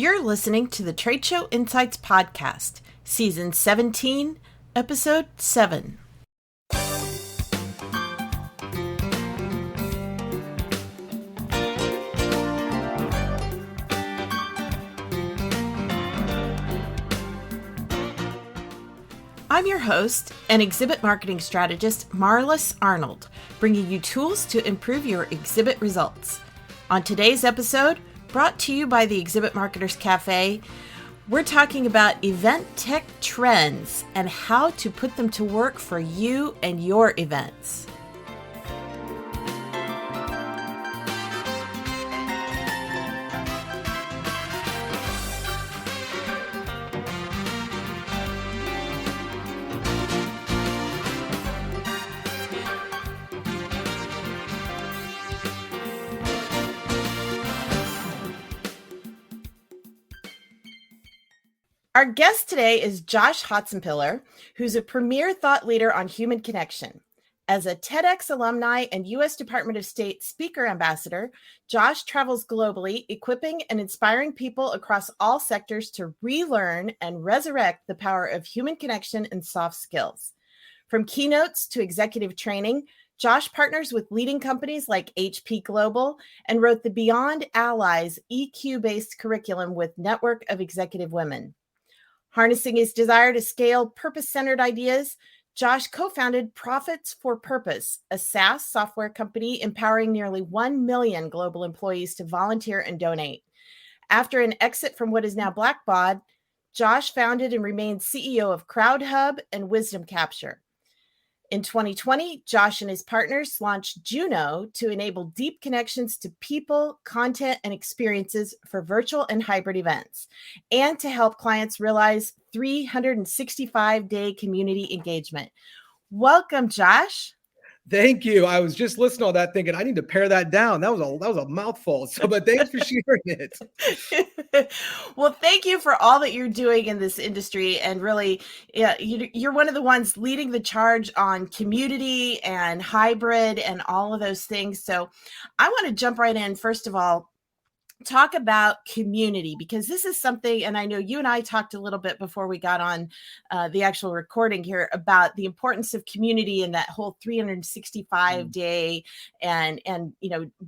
You're listening to the Trade Show Insights Podcast, Season 17, Episode 7. I'm your host and exhibit marketing strategist, Marlis Arnold, bringing you tools to improve your exhibit results. On today's episode, brought to you by the Exhibit Marketers Cafe, we're talking about event tech trends and how to put them to work for you and your events. Our guest today is Josh Hotsenpiller, who's a premier thought leader on human connection. As a TEDx alumni and U.S. Department of State speaker ambassador, Josh travels globally, equipping and inspiring people across all sectors to relearn and resurrect the power of human connection and soft skills. From keynotes to executive training, Josh partners with leading companies like HP Global and wrote the Beyond Allies EQ-based curriculum with Network of Executive Women. Harnessing his desire to scale purpose-centered ideas, Josh co-founded Profits for Purpose, a SaaS software company empowering nearly 1 million global employees to volunteer and donate. After an exit from what is now Blackbaud, Josh founded and remained CEO of CrowdHub and Wisdom Capture. In 2020, Josh and his partners launched Juno to enable deep connections to people, content, and experiences for virtual and hybrid events, and to help clients realize 365-day community engagement. Welcome, Josh. Thank you. I was just listening to all that thinking I need to pare that down. That was a mouthful. So, but thanks for sharing it. Well, thank you for all that you're doing in this industry. And really, you're one of the ones leading the charge on community and hybrid and all of those things. So I want to jump right in. First of all, talk about community, because this is something, and I know you and I talked a little bit before we got on the actual recording here about the importance of community in that whole 365-day and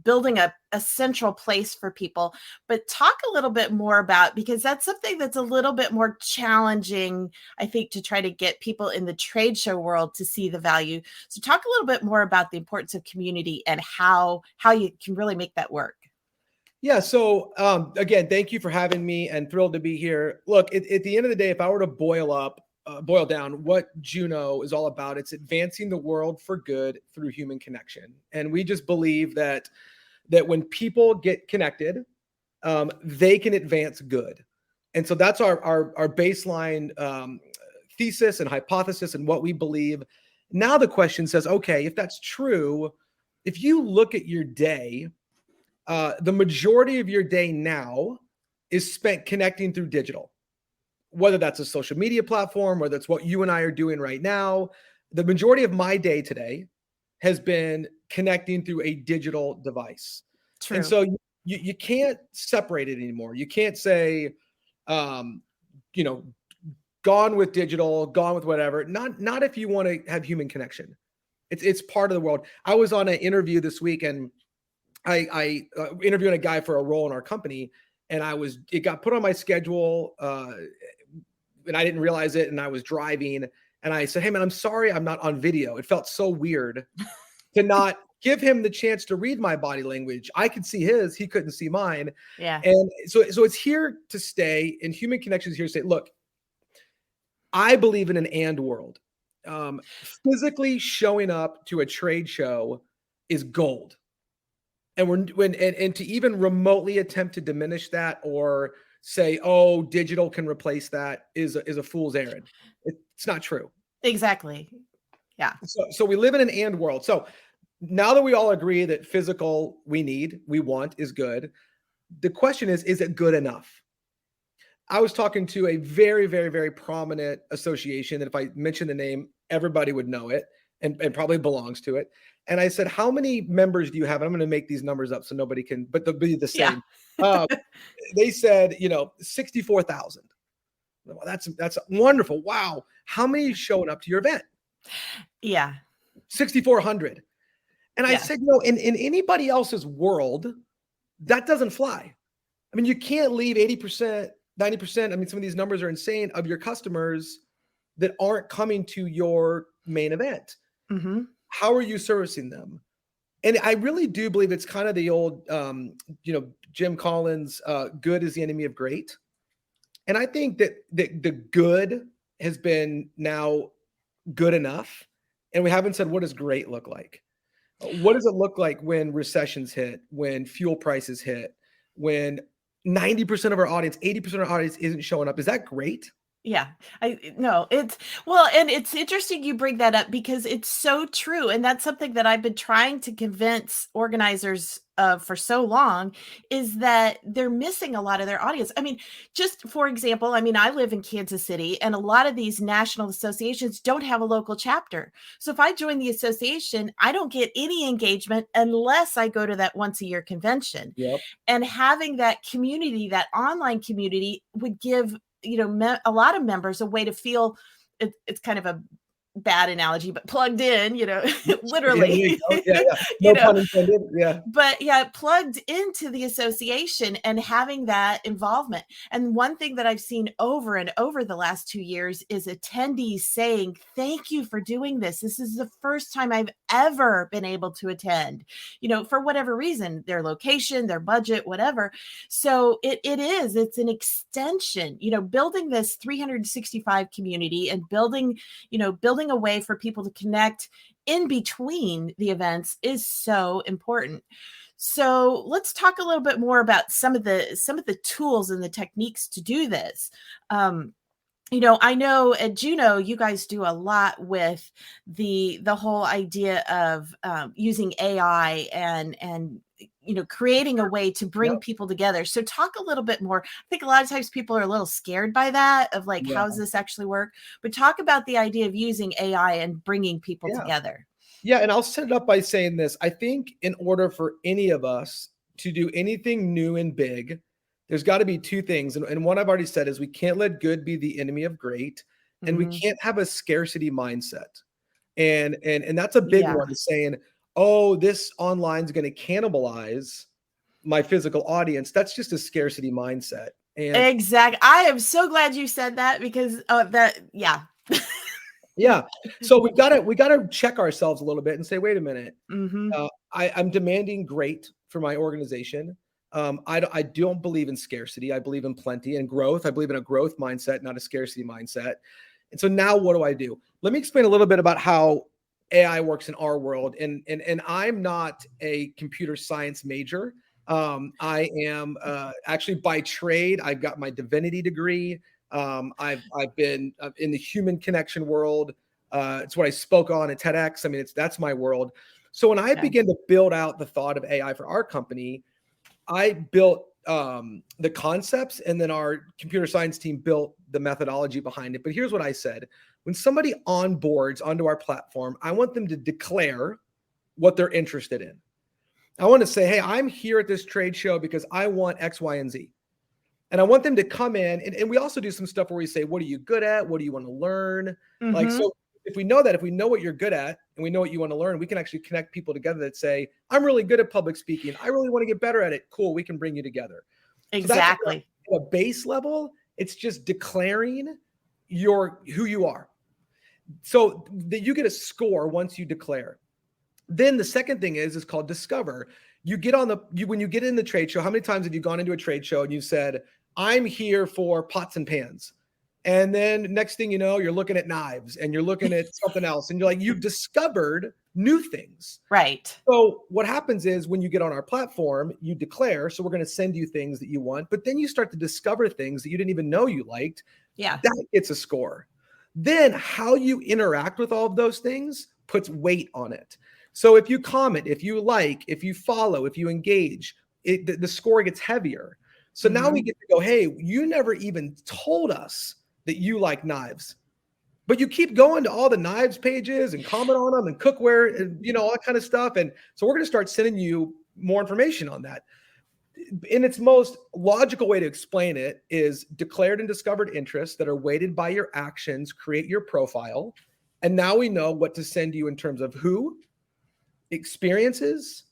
building a central place for people. But talk a little bit more about, because that's something that's a little bit more challenging, I think, to try to get people in the trade show world to see the value. So talk a little bit more about the importance of community and how you can really make that work. Yeah. So again, thank you for having me and thrilled to be here. Look, at the end of the day, if I were to boil down what Juno is all about, it's advancing the world for good through human connection. And we just believe that when people get connected, they can advance good. And so that's our baseline thesis and hypothesis and what we believe. Now the question says, okay, if that's true, if you look at your day, the majority of your day now is spent connecting through digital, whether that's a social media platform, whether that's what you and I are doing right now. The majority of my day today has been connecting through a digital device. True. And so you can't separate it anymore. You can't say, gone with digital, gone with whatever. Not if you want to have human connection. It's part of the world. I was on an interview this week, and I interviewing a guy for a role in our company, and it got put on my schedule, and I didn't realize it. And I was driving, and I said, "Hey man, I'm sorry, I'm not on video." It felt so weird to not give him the chance to read my body language. I could see his, he couldn't see mine. Yeah. And so it's here to stay, and human connection is here to say, look, I believe in an and world. Physically showing up to a trade show is gold. And to even remotely attempt to diminish that or say, oh, digital can replace that is a fool's errand. It's not true. Exactly. Yeah. So we live in an and world. So now that we all agree that physical we want is good, the question is it good enough? I was talking to a very, very, very prominent association that if I mention the name, everybody would know it. and probably belongs to it. And I said, how many members do you have? And I'm going to make these numbers up so nobody can, but they'll be the same. Yeah. They said, 64,000. Well, that's wonderful. Wow. How many showing up to your event? Yeah. 6,400. And I Yeah. said, in anybody else's world, that doesn't fly. I mean, you can't leave 80%, 90%. I mean, some of these numbers are insane of your customers that aren't coming to your main event. Mm-hmm. How are you servicing them? And I really do believe it's kind of the old, Jim Collins, good is the enemy of great. And I think that the good has been now good enough. And we haven't said, what does great look like? What does it look like when recessions hit, when fuel prices hit, when 90% of our audience, 80% of our audience isn't showing up? Is that great? Yeah, and it's interesting you bring that up because it's so true. And that's something that I've been trying to convince organizers of for so long, is that they're missing a lot of their audience. I mean, just for example, I live in Kansas City, and a lot of these national associations don't have a local chapter. So if I join the association, I don't get any engagement unless I go to that once a year convention. Yep. And having that community, that online community, would give a lot of members a way to feel, it's kind of a bad analogy, but plugged in, literally, yeah. No pun intended. Yeah. But yeah, plugged into the association and having that involvement. And one thing that I've seen over and over the last 2 years is attendees saying, thank you for doing this. This is the first time I've ever been able to attend, for whatever reason, their location, their budget, whatever. So it's an extension, building this 365 community and building a way for people to connect in between the events is so important. So let's talk a little bit more about some of the tools and the techniques to do this. I know at Juno, you guys do a lot with the whole idea of using AI and creating a way to bring people together. So talk a little bit more. I think a lot of times people are a little scared by that, of like, how does this actually work? But talk about the idea of using AI and bringing people together. Yeah. And I'll set it up by saying this. I think in order for any of us to do anything new and big, there's got to be two things. And one I've already said is we can't let good be the enemy of great. And we can't have a scarcity mindset. And that's a big one, is saying, oh, this online is going to cannibalize my physical audience. That's just a scarcity mindset. And exactly. I am so glad you said that, because yeah. So we gotta check ourselves a little bit and say, wait a minute. I'm demanding great for my organization. I don't believe in scarcity. I believe in plenty and growth. I believe in a growth mindset, not a scarcity mindset. And so now what do I do? Let me explain a little bit about how AI works in our world. And I'm not a computer science major. I am actually by trade. I've got my divinity degree. I've been in the human connection world. It's what I spoke on at TEDx. I mean, that's my world. So when I began to build out the thought of AI for our company, I built the concepts, and then our computer science team built the methodology behind it. But here's what I said. When somebody onboards onto our platform, I want them to declare what they're interested in. I want to say, hey, I'm here at this trade show because I want X, Y, and Z. And I want them to come in. And we also do some stuff where we say, what are you good at? What do you want to learn? Like, so if we know what you're good at and we know what you want to learn, we can actually connect people together that say, I'm really good at public speaking. I really want to get better at it. Cool. We can bring you together. Exactly. So at a base level, it's just declaring who you are. So that you get a score once you declare. Then the second thing is called discover. You get when you get in the trade show, how many times have you gone into a trade show and you said, I'm here for pots and pans? And then next thing you know, you're looking at knives and you're looking at something else. And you're like, you've discovered new things. Right. So what happens is when you get on our platform, you declare, so we're going to send you things that you want, but then you start to discover things that you didn't even know you liked. Yeah. That gets a score. Then how you interact with all of those things puts weight on it. So if you comment, if you like, if you follow, if you engage, the score gets heavier. So now we get to go, hey, you never even told us that you like knives, but you keep going to all the knives pages and comment on them and cookware and, all that kind of stuff. And so we're going to start sending you more information on that. In its most logical way to explain it is declared and discovered interests that are weighted by your actions, create your profile. And now we know what to send you in terms of who, experiences,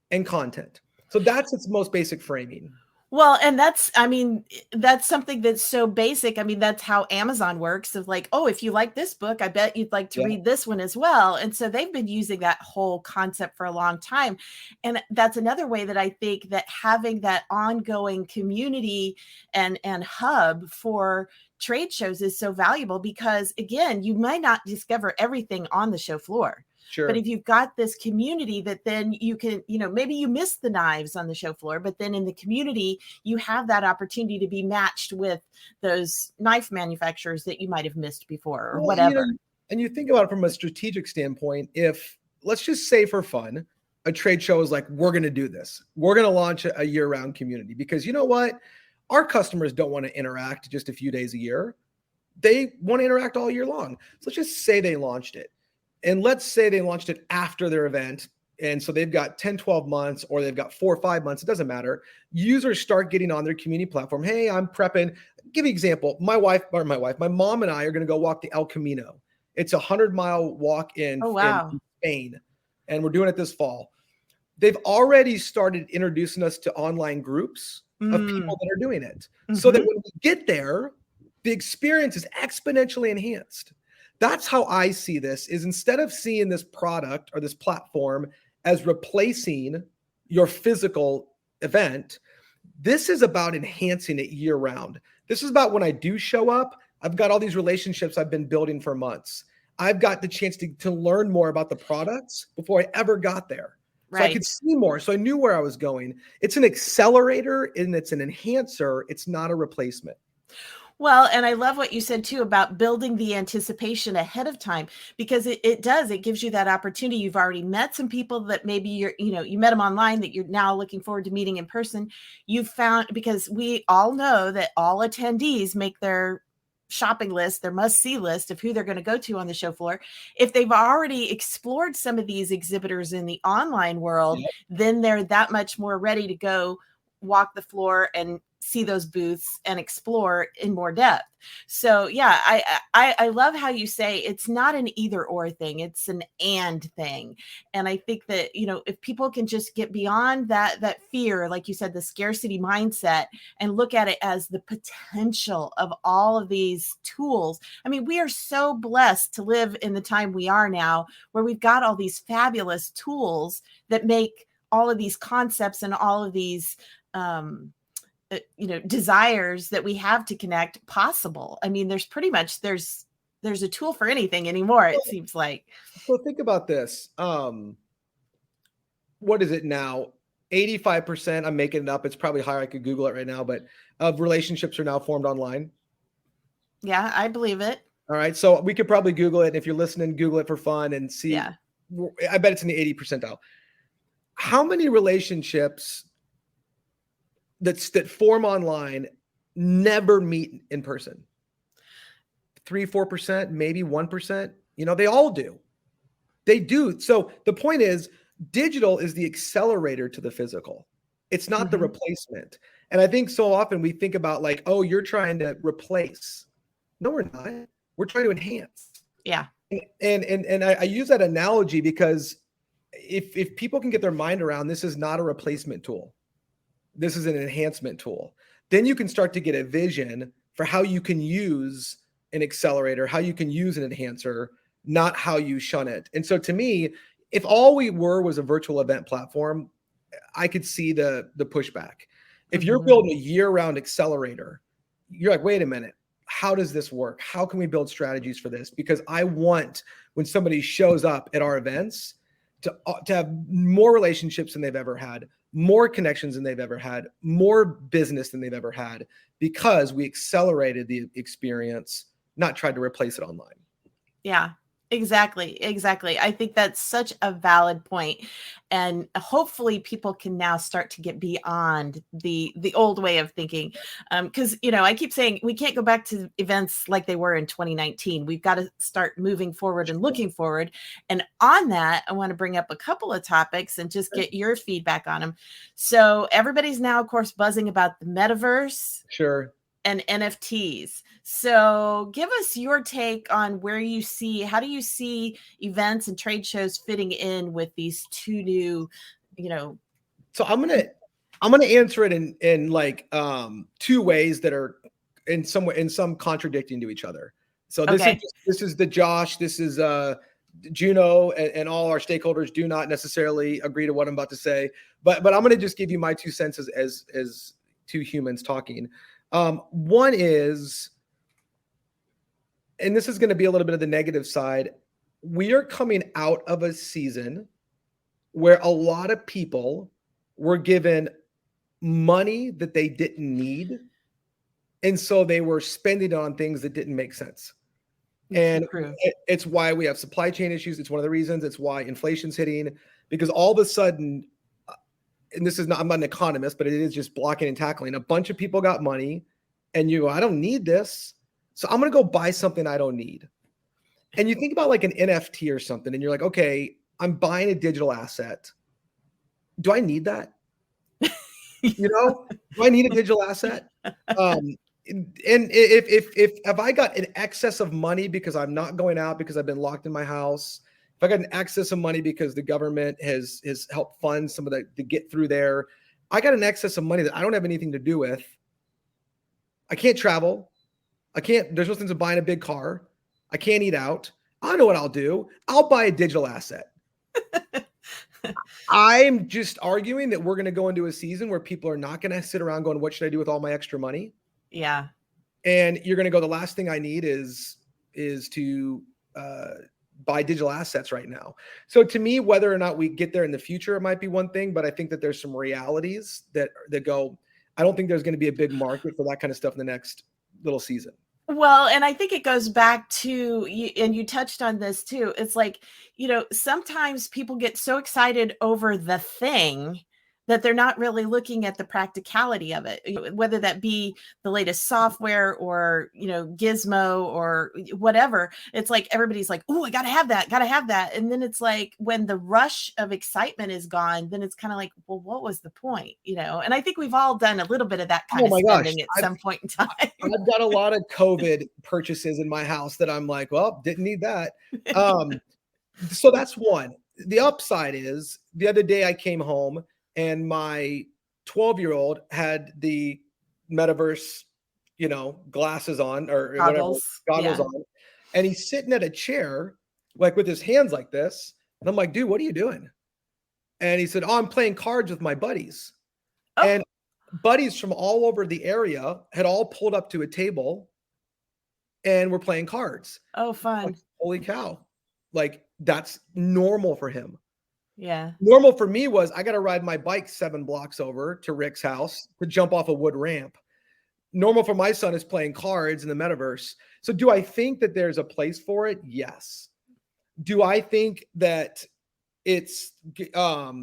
and content. So that's its most basic framing. Well, and that's something that's so basic. I mean, that's how Amazon works of like, oh, if you like this book, I bet you'd like to read this one as well. And so they've been using that whole concept for a long time. And that's another way that I think that having that ongoing community and hub for trade shows is so valuable, because again, you might not discover everything on the show floor. Sure. But if you've got this community that then you can, maybe you missed the knives on the show floor, but then in the community, you have that opportunity to be matched with those knife manufacturers that you might have missed before or whatever. And you think about it from a strategic standpoint, if let's just say for fun, a trade show is like, we're going to do this. We're going to launch a year-round community, because you know what? Our customers don't want to interact just a few days a year. They want to interact all year long. So let's just say they launched it. And let's say they launched it after their event. And so they've got 10, 12 months, or they've got 4 or 5 months. It doesn't matter. Users start getting on their community platform. Hey, I'm prepping. Give you an example. My mom and I are going to go walk the El Camino. It's a 100-mile walk in Spain. And we're doing it this fall. They've already started introducing us to online groups of people that are doing it. So that when we get there, the experience is exponentially enhanced. That's how I see this, is instead of seeing this product or this platform as replacing your physical event, this is about enhancing it year round. This is about when I do show up, I've got all these relationships I've been building for months. I've got the chance to learn more about the products before I ever got there. So I could see more. So I knew where I was going. It's an accelerator and it's an enhancer. It's not a replacement. Well, and I love what you said too about building the anticipation ahead of time, because it gives you that opportunity. You've already met some people that maybe you met them online that you're now looking forward to meeting in person. You've found, because we all know that all attendees make their shopping list, their must-see list of who they're going to go to on the show floor. If they've already explored some of these exhibitors in the online world, then they're that much more ready to go walk the floor and see those booths and explore in more depth. So yeah, I love how you say it's not an either or thing, it's an and thing. And I think that, if people can just get beyond that fear, like you said, the scarcity mindset, and look at it as the potential of all of these tools. I mean, we are so blessed to live in the time we are now, where we've got all these fabulous tools that make all of these concepts and all of these desires that we have to connect possible. I mean, there's a tool for anything anymore, it seems like. So think about this. What is it now? 85%, I'm making it up. It's probably higher. I could Google it right now, but of relationships are now formed online. Yeah, I believe it. All right. So we could probably Google it. And if you're listening, Google it for fun and see. Yeah. I bet it's in the 80 percentile. How many relationships that form online never meet in person? 3-4%, maybe 1%. They all do. They do. So the point is, digital is the accelerator to the physical. It's not the replacement. And I think so often we think about like, oh, you're trying to replace. No, we're not. We're trying to enhance. Yeah. And I use that analogy because if people can get their mind around, this is not a replacement tool. This is an enhancement tool. Then you can start to get a vision for how you can use an accelerator, how you can use an enhancer, not how you shun it. And so to me, if all we were was a virtual event platform, I could see the pushback. If you're building a year-round accelerator, you're like, wait a minute, how does this work? How can we build strategies for this? Because I want, when somebody shows up at our events, to have more relationships than they've ever had, more connections than they've ever had, more business than they've ever had, because we accelerated the experience, not tried to replace it online. Yeah. Exactly. I think that's such a valid point. And hopefully people can now start to get beyond the old way of thinking. Because I keep saying we can't go back to events like they were in 2019. We've got to start moving forward and looking forward. And on that, I want to bring up a couple of topics and just get your feedback on them. So everybody's now, of course, buzzing about the metaverse. Sure. And NFTs. So give us your take on how do you see events and trade shows fitting in with these two new, So I'm gonna answer it in like two ways that are in some contradicting to each other. So this is the Josh, this is Juno, and all our stakeholders do not necessarily agree to what I'm about to say, but I'm gonna just give you my 2 cents as two humans talking. One is, and this is going to be a little bit of the negative side, we are coming out of a season where a lot of people were given money that they didn't need. And so they were spending it on things that didn't make sense. And it's why we have supply chain issues. It's one of the reasons. It's why inflation's hitting, because all of a sudden, and this is not, I'm not an economist, but it is just blocking and tackling. A bunch of people got money and you go, I don't need this. So I'm going to go buy something I don't need. And you think about like an NFT or something, and you're like, okay, I'm buying a digital asset. Do I need that? Do I need a digital asset? And if I got an excess of money because I'm not going out because I've been locked in my house, if I got an excess of money because the government has helped fund some of to get through there, I got an excess of money that I don't have anything to do with. I can't travel. There's no sense of buying a big car. I can't eat out. I know what I'll do. I'll buy a digital asset. I'm just arguing that we're going to go into a season where people are not going to sit around going, what should I do with all my extra money? Yeah. And you're going to go, the last thing I need is to buy digital assets right now. So to me, whether or not we get there in the future, it might be one thing, but I think that there's some realities that go, I don't think there's going to be a big market for that kind of stuff in the next little season. Well, and I think it goes back to, and you touched on this too. It's like, sometimes people get so excited over the thing that they're not really looking at the practicality of it, whether that be the latest software or, gizmo or whatever. It's like, everybody's like, oh, I gotta have that. And then it's like, when the rush of excitement is gone, then it's kind of like, well, what was the point? And I think we've all done a little bit of that kind of spending at some point in time. I've got a lot of COVID purchases in my house that I'm like, well, didn't need that. So that's one. The upside is, the other day I came home and my 12-year-old had the metaverse, glasses on or goggles on. And he's sitting at a chair, like with his hands like this. And I'm like, dude, what are you doing? And he said, oh, I'm playing cards with my buddies. Oh. And buddies from all over the area had all pulled up to a table and were playing cards. Oh, fun. Like, holy cow. Like, that's normal for him. Yeah. Normal for me was, I got to ride my bike 7 blocks over to Rick's house to jump off a wood ramp. Normal for my son is playing cards in the metaverse. So do I think that there's a place for it? Yes. Do I think that it's a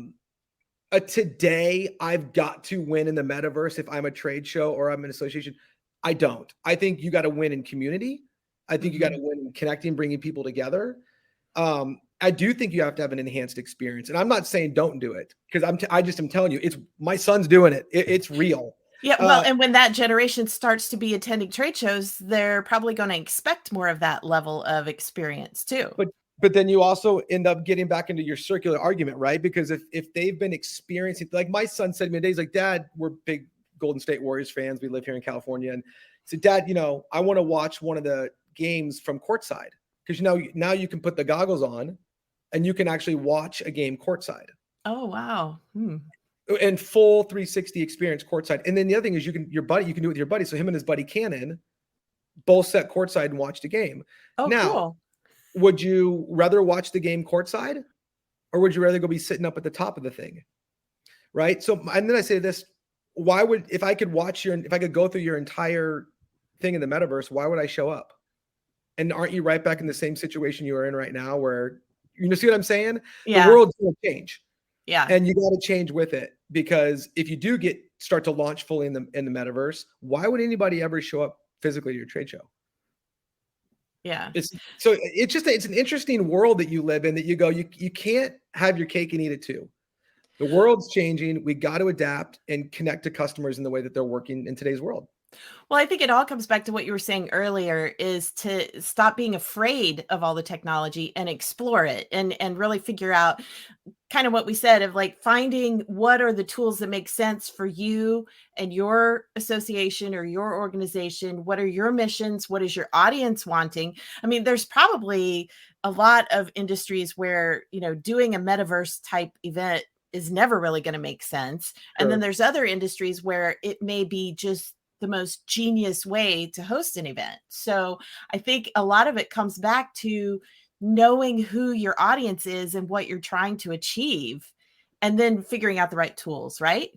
today I've got to win in the metaverse if I'm a trade show or I'm an association? I don't. I think you got to win in community. I think you got to win in connecting, bringing people together. I do think you have to have an enhanced experience, and I'm not saying don't do it, because I just am telling you, it's my son's doing it. It's real. Yeah. Well, and when that generation starts to be attending trade shows, they're probably going to expect more of that level of experience too. But then you also end up getting back into your circular argument, right? Because if they've been experiencing, like my son said to me today, he's like, Dad, we're big Golden State Warriors fans. We live here in California. And he said, Dad, I want to watch one of the games from courtside. Because now you can put the goggles on and you can actually watch a game courtside. Oh, wow. And full 360 experience courtside. And then the other thing is you can do it with your buddy. So him and his buddy Cannon both sat courtside and watched a game. Oh, now, cool. Would you rather watch the game courtside, or would you rather go be sitting up at the top of the thing? Right. So, and then I say this, if I could go through your entire thing in the metaverse, why would I show up? And aren't you right back in the same situation you are in right now where, see what I'm saying? The Yeah. world's going to change. Yeah. And you got to change with it, because if you do start to launch fully in the metaverse, why would anybody ever show up physically to your trade show? Yeah. It's an interesting world that you live in, that you go, you can't have your cake and eat it too. The world's changing. We got to adapt and connect to customers in the way that they're working in today's world. Well, I think it all comes back to what you were saying earlier, is to stop being afraid of all the technology and explore it, and really figure out kind of what we said of like finding what are the tools that make sense for you and your association or your organization. What are your missions? What is your audience wanting? I mean, there's probably a lot of industries where, doing a metaverse type event is never really going to make sense. Sure. And then there's other industries where it may be just the most genius way to host an event. So I think a lot of it comes back to knowing who your audience is and what you're trying to achieve, and then figuring out the right tools, right?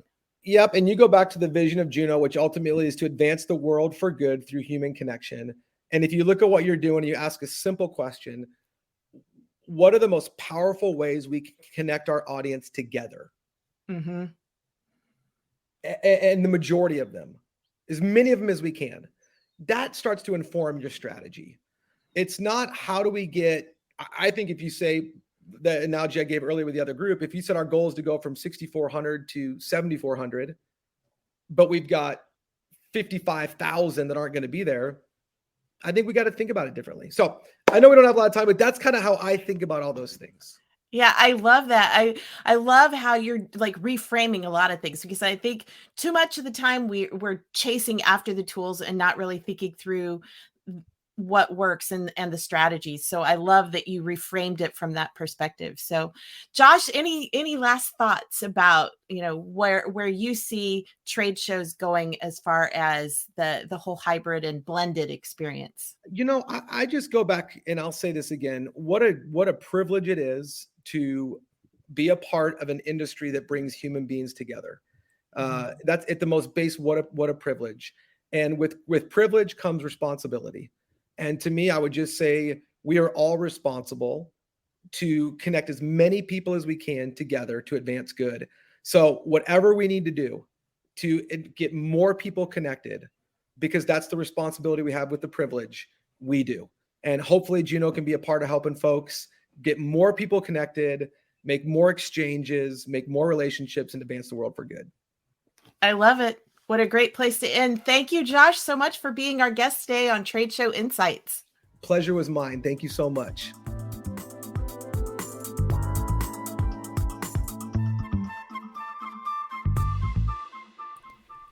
Yep. And you go back to the vision of Juno, which ultimately is to advance the world for good through human connection. And if you look at what you're doing, you ask a simple question: what are the most powerful ways we can connect our audience together? Mm-hmm. And the majority of them, as many of them as we can, that starts to inform your strategy. It's not how do we get, I think if you say the analogy I gave earlier with the other group, if you said our goal is to go from 6,400 to 7,400, but we've got 55,000 that aren't going to be there, I think we got to think about it differently. So I know we don't have a lot of time, but that's kind of how I think about all those things. Yeah, I love that. I love how you're like reframing a lot of things, because I think too much of the time we're chasing after the tools and not really thinking through what works and the strategies. So I love that you reframed it from that perspective. So Josh, any last thoughts about, where you see trade shows going as far as the whole hybrid and blended experience? I just go back and I'll say this again. What a privilege it is to be a part of an industry that brings human beings together. That's at the most base. What a privilege. And with privilege comes responsibility. And to me, I would just say we are all responsible to connect as many people as we can together to advance good. So whatever we need to do to get more people connected, because that's the responsibility we have with the privilege, we do. And hopefully Juno can be a part of helping folks get more people connected, make more exchanges, make more relationships, and advance the world for good. I love it. What a great place to end. Thank you, Josh, so much for being our guest today on Trade Show Insights. Pleasure was mine. Thank you so much.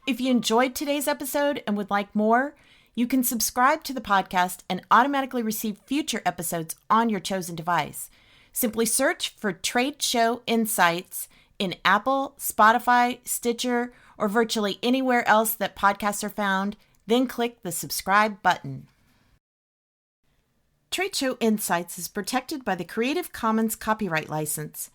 If you enjoyed today's episode and would like more, you can subscribe to the podcast and automatically receive future episodes on your chosen device. Simply search for Trade Show Insights in Apple, Spotify, Stitcher, or virtually anywhere else that podcasts are found, then click the subscribe button. Trade Show Insights is protected by the Creative Commons copyright license.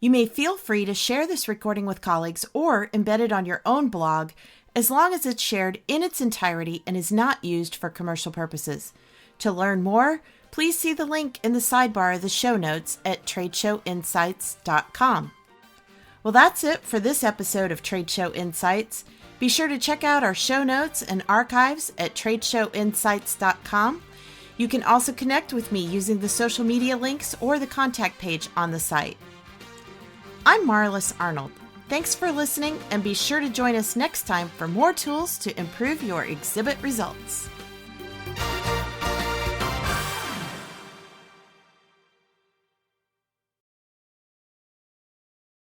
You may feel free to share this recording with colleagues or embed it on your own blog, as long as it's shared in its entirety and is not used for commercial purposes. To learn more, please see the link in the sidebar of the show notes at tradeshowinsights.com. Well, that's it for this episode of Trade Show Insights. Be sure to check out our show notes and archives at tradeshowinsights.com. You can also connect with me using the social media links or the contact page on the site. I'm Marlis Arnold. Thanks for listening, and be sure to join us next time for more tools to improve your exhibit results.